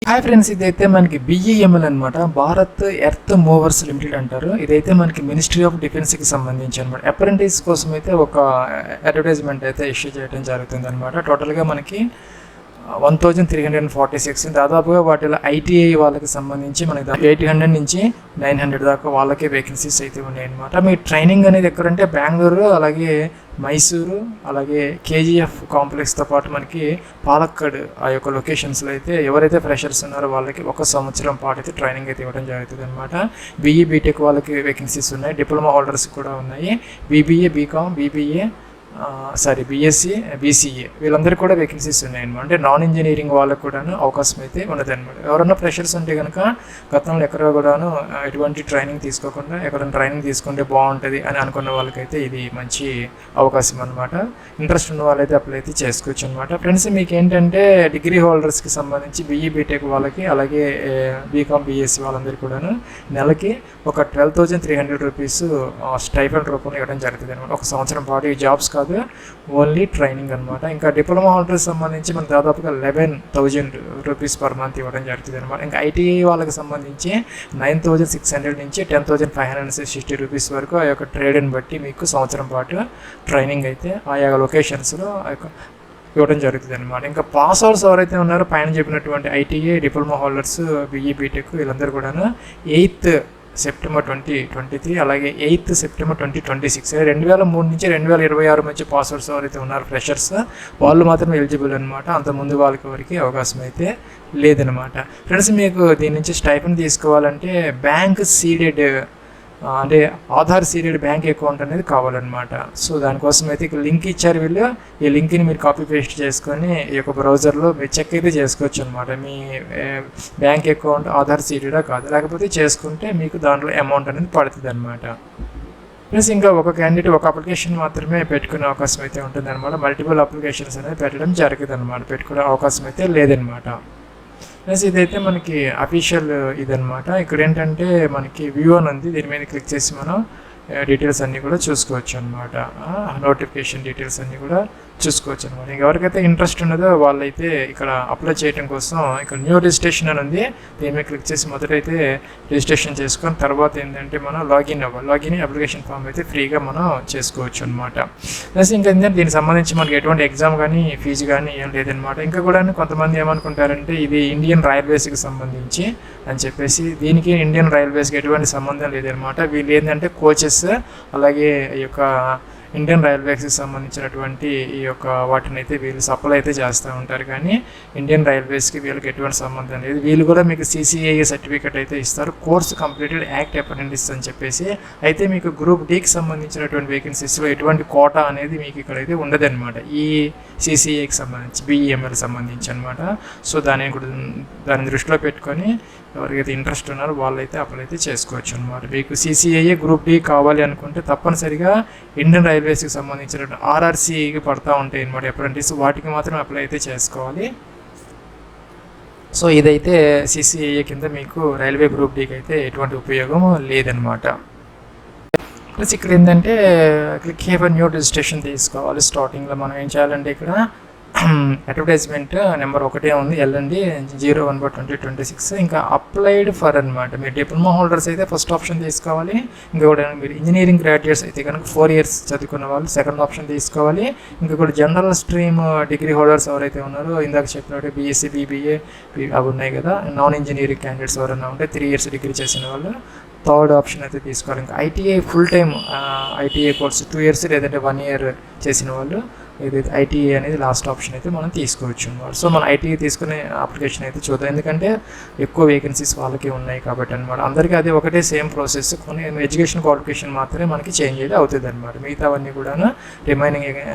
Hi friends, ఇదైతే మనకి BEML అనమాట. భారత్ ఎర్త్ మూవర్స్ లిమిటెడ్ అంటారు. ఇదైతే మనకి మినిస్ట్రీ ఆఫ్ డిఫెన్స్కి సంబంధించి అనమాట. అప్రెంటిస్ కోసం అయితే ఒక అడ్వర్టైజ్మెంట్ అయితే ఇష్యూ చేయడం జరుగుతుంది అనమాట. టోటల్గా మనకి 1346, దాదాపుగా వాటిలో ఐటీఐ వాళ్ళకి సంబంధించి మనకి 800 నుంచి 900 దాకా వాళ్ళకే వేకెన్సీస్ అయితే ఉన్నాయన్నమాట. మీ ట్రైనింగ్ అనేది ఎక్కడంటే బెంగళూరు, అలాగే మైసూరు, అలాగే కేజీఎఫ్ కాంప్లెక్స్తో పాటు మనకి పాలక్కడ్ ఆ యొక్క లొకేషన్స్లో అయితే ఎవరైతే ఫ్రెషర్స్ ఉన్నారో వాళ్ళకి 1 సంవత్సరం పాటు అయితే ట్రైనింగ్ అయితే ఇవ్వడం జరుగుతుంది అనమాట. బీఈ బీటెక్ వాళ్ళకి వేకెన్సీస్ ఉన్నాయి, డిప్లొమా హోల్డర్స్ కూడా ఉన్నాయి, BBA BCom BBA BSc BCA వీళ్ళందరికీ కూడా వేకెన్సీస్ ఉన్నాయన్నమాట. అంటే నాన్ ఇంజనీరింగ్ వాళ్ళకు కూడాను అవకాశం అయితే ఉన్నదన్నమాట. ఎవరన్నా ఫ్రెషర్స్ ఉంటే కనుక గతంలో ఎక్కడ కూడాను ఎటువంటి ట్రైనింగ్ తీసుకోకుండా ఎక్కడైనా ట్రైనింగ్ తీసుకుంటే బాగుంటుంది అని అనుకున్న వాళ్ళకైతే ఇది మంచి అవకాశం అనమాట. ఇంట్రెస్ట్ ఉన్న వాళ్ళైతే అప్లై అయితే చేసుకోవచ్చు అనమాట. ఫ్రెండ్స్, మీకు ఏంటంటే డిగ్రీ హోల్డర్స్కి సంబంధించి బీఈ బీటెక్ వాళ్ళకి, అలాగే బీకామ్ బీఎస్సీ వాళ్ళందరికీ కూడాను నెలకి ఒక 12,300 రూపీస్ స్టైఫండ్ రూపంలో ఇవ్వడం జరుగుతుంది అనమాట. 1 సంవత్సరం పాటు ఈ జాబ్స్ కాదు, ఓన్లీ ట్రైనింగ్ అనమాట. ఇంకా డిప్లొమా హోల్డర్స్ సంబంధించి మనకు దాదాపుగా 11,000 రూపీస్ పర్ మంత్ ఇవ్వడం జరుగుతుంది అనమాట. ఇంకా ఐటీఐ వాళ్ళకి సంబంధించి 9,600 నుంచి 10,560 రూపీస్ వరకు ఆ యొక్క ట్రేడ్ని బట్టి మీకు సంవత్సరం పాటు ట్రైనింగ్ అయితే ఆయా లొకేషన్స్లో ఇవ్వడం జరుగుతుంది అనమాట. ఇంకా పాస్ అవుట్స్ ఎవరైతే ఉన్నారో పైన చెప్పినటువంటి ITI diploma holders BE BTech వీళ్ళందరూ కూడా 8th సెప్టెంబర్ 2023, అలాగే 8th సెప్టెంబర్ 2026, 2003 నుంచి 2026 మధ్య పాస్వర్డ్స్ ఎవరైతే ఉన్నారు ఫ్రెషర్స్ వాళ్ళు మాత్రం ఎలిజిబుల్ అనమాట. అంతకుముందు వాళ్ళకి ఎవరికి అవకాశం అయితే లేదనమాట. ఫ్రెండ్స్, మీకు దీని నుంచి స్టైఫండ్ తీసుకోవాలంటే బ్యాంక్ సీడెడ్ అంటే ఆధార్ సీడెడ్ బ్యాంక్ అకౌంట్ అనేది కావాలన్నమాట. సో దానికోసం అయితే ఇక్కడ లింక్ ఇచ్చారు వీళ్ళు. ఈ లింక్ని మీరు కాపీ పేస్ట్ చేసుకొని ఈ యొక్క బ్రౌజర్లో మీరు చెక్ అయితే చేసుకోవచ్చు అనమాట. మీ బ్యాంక్ అకౌంట్ ఆధార్ సీడెడా కాదు, లేకపోతే చేసుకుంటే మీకు దాంట్లో అమౌంట్ అనేది పడుతుంది అనమాట. ప్లస్ ఇంకా ఒక క్యాండిడేట్ ఒక అప్లికేషన్ మాత్రమే పెట్టుకునే అవకాశం అయితే ఉంటుంది అనమాట. మల్టిపుల్ అప్లికేషన్స్ అనేది పెట్టడం జరుగుతుంది అనమాట, పెట్టుకునే అవకాశం అయితే లేదనమాట. ప్లస్ ఇదైతే మనకి అఫీషియల్ ఇదనమాట. ఇక్కడ ఏంటంటే మనకి వ్యూ అని ఉంది, దీని మీద క్లిక్ చేసి మనం డీటెయిల్స్ అన్నీ కూడా చూసుకోవచ్చు అనమాట. నోటిఫికేషన్ డీటెయిల్స్ అన్నీ కూడా చూసుకోవచ్చు అనమాట. ఎవరికైతే ఇంట్రెస్ట్ ఉన్నదో వాళ్ళైతే ఇక్కడ అప్లై చేయడం కోసం ఇక్కడ న్యూ రిజిస్ట్రేషన్ అని ఉంది, దీని మీద క్లిక్ చేసి మొదటైతే రిజిస్ట్రేషన్ చేసుకొని తర్వాత ఏంటంటే మనం లాగిన్ అవ్వాలి. లాగిన్ అప్లికేషన్ ఫామ్ అయితే ఫ్రీగా మనం చేసుకోవచ్చు అనమాట. ప్లస్ ఇంకా ఏంటంటే దీనికి సంబంధించి మనకి ఎటువంటి ఎగ్జామ్ కానీ ఫీజు కానీ ఏం లేదనమాట. ఇంకా కూడా కొంతమంది ఏమనుకుంటారంటే ఇది ఇండియన్ రైల్వేస్కి సంబంధించి అని చెప్పేసి, దీనికి ఇండియన్ రైల్వేస్కి ఎటువంటి సంబంధం లేదనమాట. వీళ్ళు ఏంటంటే కోచెస్, అలాగే ఈ యొక్క ఇండియన్ రైల్వేస్కి సంబంధించినటువంటి ఈ యొక్క వాటిని అయితే వీళ్ళు సప్లై అయితే చేస్తూ ఉంటారు, కానీ ఇండియన్ రైల్వేస్కి వీళ్ళకి ఎటువంటి సంబంధం లేదు. వీళ్ళు కూడా మీకు CCIE సర్టిఫికేట్ అయితే ఇస్తారు, కోర్స్ కంప్లీటెడ్ యాక్ట్ అప్రెంటిస్ అని చెప్పేసి. అయితే మీకు గ్రూప్ డీకి సంబంధించినటువంటి వేకెన్సీస్లో ఎటువంటి కోటా అనేది మీకు ఇక్కడైతే ఉండదన్నమాట, ఈ CCIEకి సంబంధించి BEML సంబంధించి అనమాట. సో దాన్ని దృష్టిలో పెట్టుకొని ఎవరికైతే ఇంట్రెస్ట్ ఉన్నారో వాళ్ళైతే అప్లై అయితే చేసుకోవచ్చు అనమాట. మీకు CCIE గ్రూప్ డి కావాలి అనుకుంటే తప్పనిసరిగా ఇండియన్ రైల్వేస్కి సంబంధించిన RRCకి పడతా ఉంటాయి అనమాట అప్రెంటిస్, వాటికి మాత్రం అప్లై అయితే చేసుకోవాలి. సో ఇదైతే CCIE కింద మీకు రైల్వే గ్రూప్ డీకి అయితే ఎటువంటి ఉపయోగం లేదనమాట. ప్లస్ ఇక్కడ ఏంటంటే క్లిక్ హియర్ న్యూ రిజిస్ట్రేషన్ తీసుకోవాలి. స్టార్టింగ్లో మనం ఏం చేయాలంటే ఇక్కడ అడ్వర్టైజ్మెంట్ నెంబర్ 1 ఉంది, వెళ్ళండి 01/2026. ఇంకా అప్లైడ్ ఫర్ అనమాట. మీరు డిప్లొమా హోల్డర్స్ అయితే ఫస్ట్ ఆప్షన్ తీసుకోవాలి. ఇంకొకటి మీరు ఇంజనీరింగ్ గ్రాడ్యుయేట్స్ అయితే కనుక 4 years చదువుకున్న వాళ్ళు సెకండ్ ఆప్షన్ తీసుకోవాలి. ఇంకొకటి జనరల్ స్ట్రీమ్ డిగ్రీ హోల్డర్స్ ఎవరైతే ఉన్నారో ఇందాక చెప్పినట్టు BSc BBA అవి ఉన్నాయి కదా, నాన్ ఇంజనీరింగ్ క్యాండిడేట్స్ ఎవరైనా ఉంటే 3 years డిగ్రీ చేసిన వాళ్ళు థర్డ్ ఆప్షన్ అయితే తీసుకోవాలి. ఇంకా ITI full time ITI course 2 years లేదంటే 1 year చేసిన వాళ్ళు ఏదైతే ఐటీఐ అనేది లాస్ట్ ఆప్షన్ అయితే మనం తీసుకోవచ్చు అనమాట. సో మనం ఐటీఐ తీసుకునే అప్లికేషన్ అయితే చూద్దాం, ఎందుకంటే ఎక్కువ వేకెన్సీస్ వాళ్ళకి ఉన్నాయి కాబట్టి అనమాట. అందరికీ అదే ఒకటే సేమ్ ప్రాసెస్, కొన్ని ఎడ్యుకేషన్ క్వాలిఫికేషన్ మాత్రమే మనకి చేంజ్ అయితే అవుతుంది అనమాట. మిగతావన్నీ కూడా రిమైనింగ్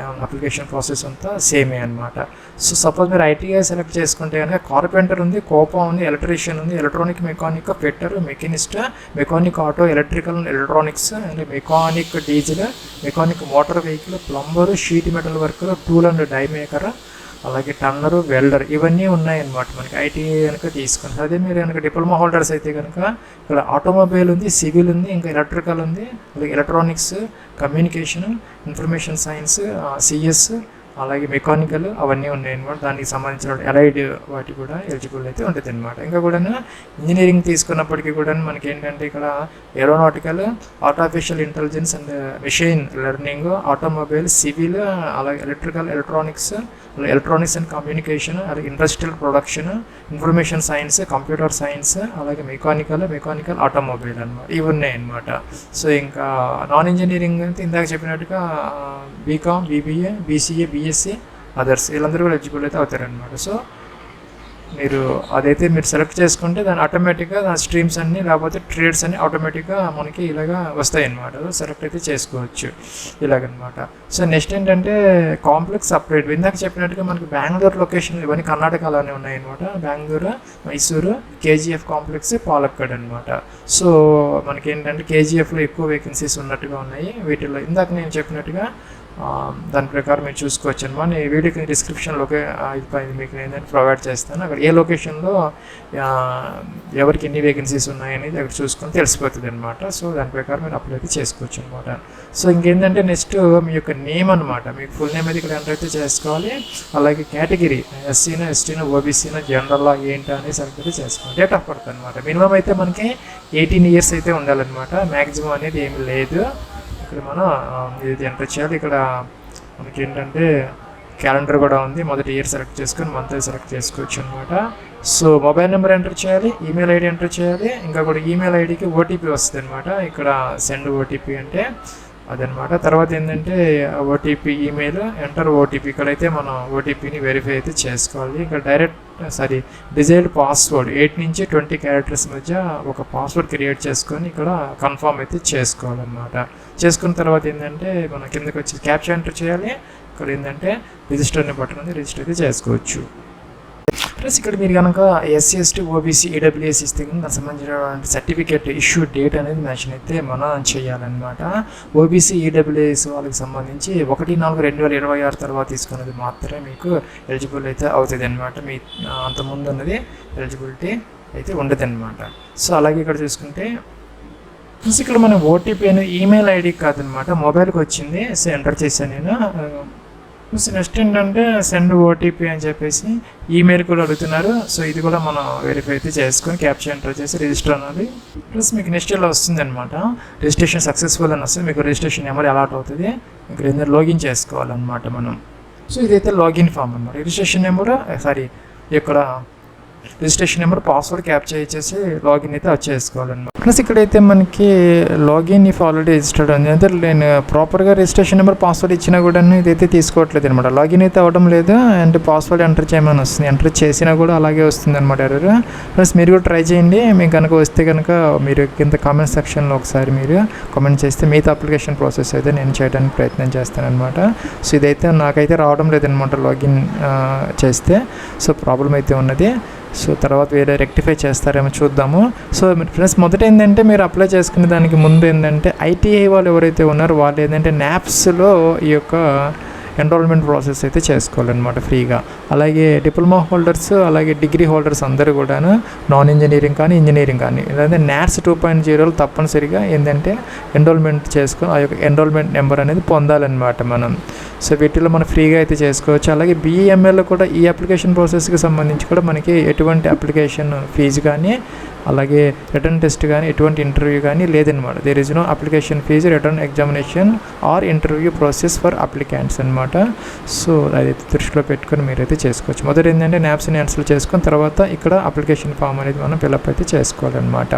అప్లికేషన్ ప్రాసెస్ అంతా సేమే అనమాట. సో సపోజ్ మీరు ఐటీఐ సెలెక్ట్ చేసుకుంటే కనుక కార్పెంటర్ ఉంది, కోపా ఉంది, ఎలక్ట్రీషియన్ ఉంది, electronic mechanic, fitter, machinist, mechanic auto, electrical electronics, mechanic diesel, mechanic motor vehicle, plumber, sheet metal worker, tool and die maker, అలాగే టన్నరు, వెల్డర్ ఇవన్నీ ఉన్నాయన్నమాట మనకి ఐటీఐ కనుక తీసుకుంటారు. అదే మీరు కనుక డిప్లొమా హోల్డర్స్ అయితే కనుక ఇక్కడ ఆటోమొబైల్ ఉంది, సివిల్ ఉంది, ఇంకా ఎలక్ట్రికల్ ఉంది, అలాగే electronics, communication, information science, CS, అలాగే మెకానికల్ అవన్నీ ఉన్నాయన్నమాట. దానికి సంబంధించిన అలైడ్ వాటి కూడా ఎలిజిబుల్ అయితే ఉంటుంది అనమాట. ఇంకా కూడా ఇంజనీరింగ్ తీసుకున్నప్పటికీ కూడా మనకి ఏంటంటే ఇక్కడ aeronautical, artificial intelligence and machine learning, automobile, civil, అలాగే ఎలక్ట్రానిక్స్ అండ్ కమ్యూనికేషన్, అలాగే industrial production, information science, computer science, అలాగే మెకానికల్ ఆటోమొబైల్ అనమాట. ఇవి ఉన్నాయి అనమాట. సో ఇంకా నాన్ ఇంజనీరింగ్ అంటే ఇందాక చెప్పినట్టుగా BCom, BBA, BCA, BSc, others వీళ్ళందరూ కూడా ఎలిజిబుల్ అయితే అవుతారనమాట. సో మీరు అదైతే మీరు సెలెక్ట్ చేసుకుంటే దాని ఆటోమేటిక్గా దాని స్ట్రీమ్స్ అన్నీ లేకపోతే ట్రేడ్స్ అన్నీ ఆటోమేటిక్గా మనకి ఇలాగా వస్తాయి అన్నమాట. సెలెక్ట్ అయితే చేసుకోవచ్చు ఇలాగనమాట. సో నెక్స్ట్ ఏంటంటే కాంప్లెక్స్ అప్గ్రేడ్. ఇందాక చెప్పినట్టుగా మనకి బెంగళూరు లొకేషన్ ఇవన్నీ కర్ణాటకలోనే ఉన్నాయన్నమాట. బెంగళూరు, మైసూరు, కేజీఎఫ్ కాంప్లెక్స్, పాలక్కడ్ అనమాట. సో మనకి ఏంటంటే కేజీఎఫ్లో ఎక్కువ వేకెన్సీస్ ఉన్నట్టుగా ఉన్నాయి. వీటిలో ఇందాక నేను చెప్పినట్టుగా దాని ప్రకారం మీరు చూసుకోవచ్చు అనమాట. నేను వీడియోకి డిస్క్రిప్షన్లోకి మీకు నేను ప్రొవైడ్ చేస్తాను. అక్కడ ఏ లొకేషన్లో ఎవరికి ఎన్ని వేకెన్సీస్ ఉన్నాయనేది అక్కడ చూసుకొని తెలిసిపోతుంది అనమాట. సో దాని ప్రకారం మీరు అప్లై అయితే చేసుకోవచ్చు అనమాట. సో ఇంకేంటంటే నెక్స్ట్ మీ యొక్క నేమ్ అనమాట. మీకు ఫుల్ నేమ్ అయితే ఇక్కడ ఎంటర్ అయితే చేసుకోవాలి. అలాగే కేటగిరీ ఎస్సీనా, ఎస్టీనా, ఓబీసీనా, జనరల్ ఏంటి అనేది సెలెక్ట్ అయితే చేసుకోవాలి. డేట్ ఆఫ్ బర్త్ అనమాట. మినిమం అయితే మనకి 18 years అయితే ఉండాలన్నమాట. మ్యాక్సిమం అనేది ఏమి లేదు. ఇక్కడ మనం ఇది ఎంటర్ చేయాలి. ఇక్కడ మనకి ఏంటంటే క్యాలెండర్ కూడా ఉంది. మొదటి ఇయర్ సెలెక్ట్ చేసుకొని మంత్ సెలెక్ట్ చేసుకోవచ్చు అనమాట. సో మొబైల్ నెంబర్ ఎంటర్ చేయాలి, ఈమెయిల్ ఐడి ఎంటర్ చేయాలి. ఇంకా కూడా ఈమెయిల్ ఐడికి ఓటీపీ వస్తుంది అనమాట. ఇక్కడ సెండ్ ఓటీపీ అంటే అదనమాట. తర్వాత ఏంటంటే ఓటీపీ ఈమెయిల్ ఎంటర్ ఓటీపీ. ఇక్కడైతే మనం ఓటీపీని వెరిఫై అయితే చేసుకోవాలి. ఇక్కడ డిజైర్డ్ పాస్వర్డ్ 8 నుంచి 20 characters మధ్య ఒక పాస్వర్డ్ క్రియేట్ చేసుకొని ఇక్కడ కన్ఫర్మ్ అయితే చేసుకోవాలన్నమాట. చేసుకున్న తర్వాత ఏంటంటే మనం కిందకి వచ్చి క్యాప్చా ఎంటర్ చేయాలి. ఇక్కడ ఏంటంటే రిజిస్టర్ అనే బటన్ ఉంది, రిజిస్టర్ అయితే చేసుకోవచ్చు. ప్లస్ ఇక్కడ మీరు కనుక ఎస్సీ, ఎస్టీ, ఓబీసీ, ఈడబ్ల్యూఎస్ ఇస్తే దానికి సంబంధించినటువంటి సర్టిఫికేట్ ఇష్యూ డేట్ అనేది మెన్షన్ అయితే మనం చేయాలన్నమాట. ఓబీసీ, ఈడబ్ల్యూఎస్ వాళ్ళకి సంబంధించి 1/4/2026 తర్వాత తీసుకున్నది మాత్రమే మీకు ఎలిజిబుల్ అయితే అవుతుంది అనమాట. మీ అంతకుముందు ఉన్నది ఎలిజిబిలిటీ అయితే ఉండదు అనమాట. సో అలాగే ఇక్కడ చూసుకుంటే ప్లస్ ఇక్కడ మన ఓటీపీ అనేది ఈమెయిల్ ఐడి కాదనమాట, మొబైల్కి వచ్చింది. సో ఎంటర్ చేశాను నేను. నెక్స్ట్ ఏంటంటే సెండ్ ఓటీపీ అని చెప్పేసి ఈమెయిల్ కూడా అడుగుతున్నారు. సో ఇది కూడా మనం వెరిఫై అయితే చేసుకొని క్యాప్చర్ ఎంటర్ చేసి రిజిస్టర్ అన్నది. ప్లస్ మీకు నెక్స్ట్ ఇలా వస్తుంది అనమాట. రిజిస్ట్రేషన్ సక్సెస్ఫుల్ అని వస్తుంది. మీకు రిజిస్ట్రేషన్ నెంబర్ అలాట్ అవుతుంది. ఇక్కడ ఏంటంటే లాగిన్ చేసుకోవాలన్నమాట మనం. సో ఇదైతే లాగిన్ ఫామ్ అనమాట. రిజిస్ట్రేషన్ నెంబర్ ఇక్కడ రిజిస్ట్రేషన్ నెంబర్, పాస్వర్డ్ క్యాప్చర్ ఇచ్చేసి లాగిన్ అయితే వచ్చేసుకోవాలన్నమాట. ప్లస్ ఇక్కడైతే మనకి లాగిన్ ఇఫ్ ఆల్రెడీ రిజిస్టర్డ్ ఉంది. అంటే నేను ప్రాపర్గా రిజిస్ట్రేషన్ నెంబర్, పాస్వర్డ్ ఇచ్చినా కూడా ఇదైతే తీసుకోవట్లేదు అనమాట. లాగిన్ అయితే అవ్వడం లేదు. అండ్ పాస్వర్డ్ ఎంటర్ చేయమని వస్తుంది. ఎంటర్ చేసినా కూడా అలాగే వస్తుంది అనమాట ఎర్రర్. ప్లస్ మీరు కూడా ట్రై చేయండి. మీకు కనుక వస్తే కనుక మీరు కింద కామెంట్ సెక్షన్లో ఒకసారి మీరు కామెంట్ చేస్తే మిగతా అప్లికేషన్ ప్రాసెస్ అయితే నేను చేయడానికి ప్రయత్నం చేస్తాను అనమాట. సో ఇదైతే నాకైతే రావడం లేదనమాట లాగిన్ చేస్తే. సో ప్రాబ్లం అయితే ఉన్నది. సో తర్వాత వేరే రెక్టిఫై చేస్తారేమో చూద్దాము. సో ఫ్రెండ్స్ మొదట ఏంటంటే మీరు అప్లై చేసుకునే దానికి ముందు ఏంటంటే ఐటీఐ వాళ్ళు ఎవరైతే ఉన్నారో వాళ్ళు ఏంటంటే NAPSలో ఈ యొక్క ఎన్రోల్మెంట్ ప్రాసెస్ అయితే చేసుకోవాలన్నమాట ఫ్రీగా. అలాగే డిప్లొమా హోల్డర్స్, అలాగే డిగ్రీ హోల్డర్స్ అందరూ కూడా నాన్ ఇంజనీరింగ్ కానీ ఇంజనీరింగ్ కానీ లేదంటే NATS 2.0 తప్పనిసరిగా ఏంటంటే ఎన్రోల్మెంట్ చేసుకొని ఆ యొక్క ఎన్రోల్మెంట్ నెంబర్ అనేది పొందాలన్నమాట మనం. సో వీటిలో మనం ఫ్రీగా అయితే చేసుకోవచ్చు. అలాగే BEMLలో కూడా ఈ అప్లికేషన్ ప్రాసెస్కి సంబంధించి కూడా మనకి ఎటువంటి అప్లికేషన్ ఫీజు కానీ అలాగే రిటర్న్ టెస్ట్ కానీ ఎటువంటి ఇంటర్వ్యూ కానీ లేదనమాట. There is no application fee, return examination or interview process for applicants అనమాట. సో అదైతే దృష్టిలో పెట్టుకొని మీరైతే చేసుకోవచ్చు. మొదటి ఏంటంటే NAPSని ఇన్స్టాల్ చేసుకొని తర్వాత ఇక్కడ అప్లికేషన్ ఫామ్ అనేది మనం ఫిల్అప్ అయితే చేసుకోవాలన్నమాట.